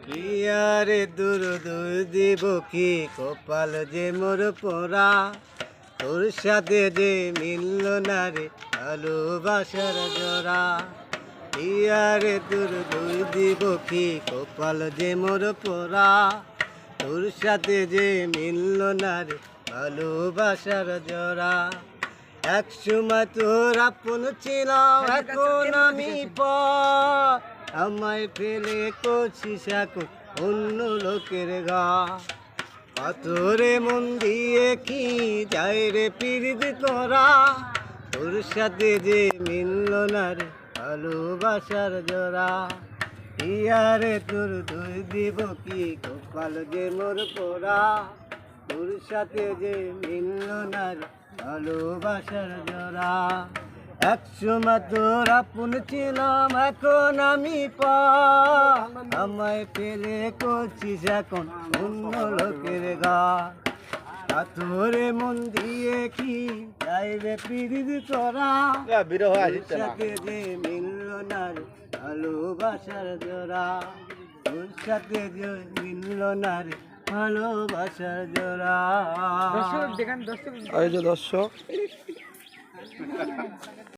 বিয়ারে দূর দূর দিব কি কপাল যে মোর পোড়া, তোর সাথে যে মিলল না রে ভালোবাসার জোড়া। বিয়ারে দূর দূর দিব কি কপাল যে মোর পোড়া, তোর সাথে যে মিলল না রে ভালোবাসার জোড়া। এক সময় তোর আপন ছিলাম, এখন আমি পর, আমায় ফেলে করছিস এখন অন্য লোকের গা। পাথরে মন দিয়ে কি যায় রে পিরিতি তোরা, তোর সাথে যে মিলল না রে ভালোবাসার জোড়া। ইয়ারে তোর দুই দিব কি কপাল যে মোর পোড়া, তোর সাথে যে মিলল না রে ভালোবাসার জোড়া। এক সময় তোর আপন ছিলাম, এখন আমি পর, আমায় ফেলে করছিস এখন অন্য লোকের গা। পাথরে মন দিয়ে কি যাইবে পিরিতি তোরা, তোর সাথে যে মিলল না রে ভালোবাসার জোড়া। তোর সাথে যে মিলল না রে ভালোবাসার জোড়া। দর্শক দেখেন, দর্শক এই যে দর্শক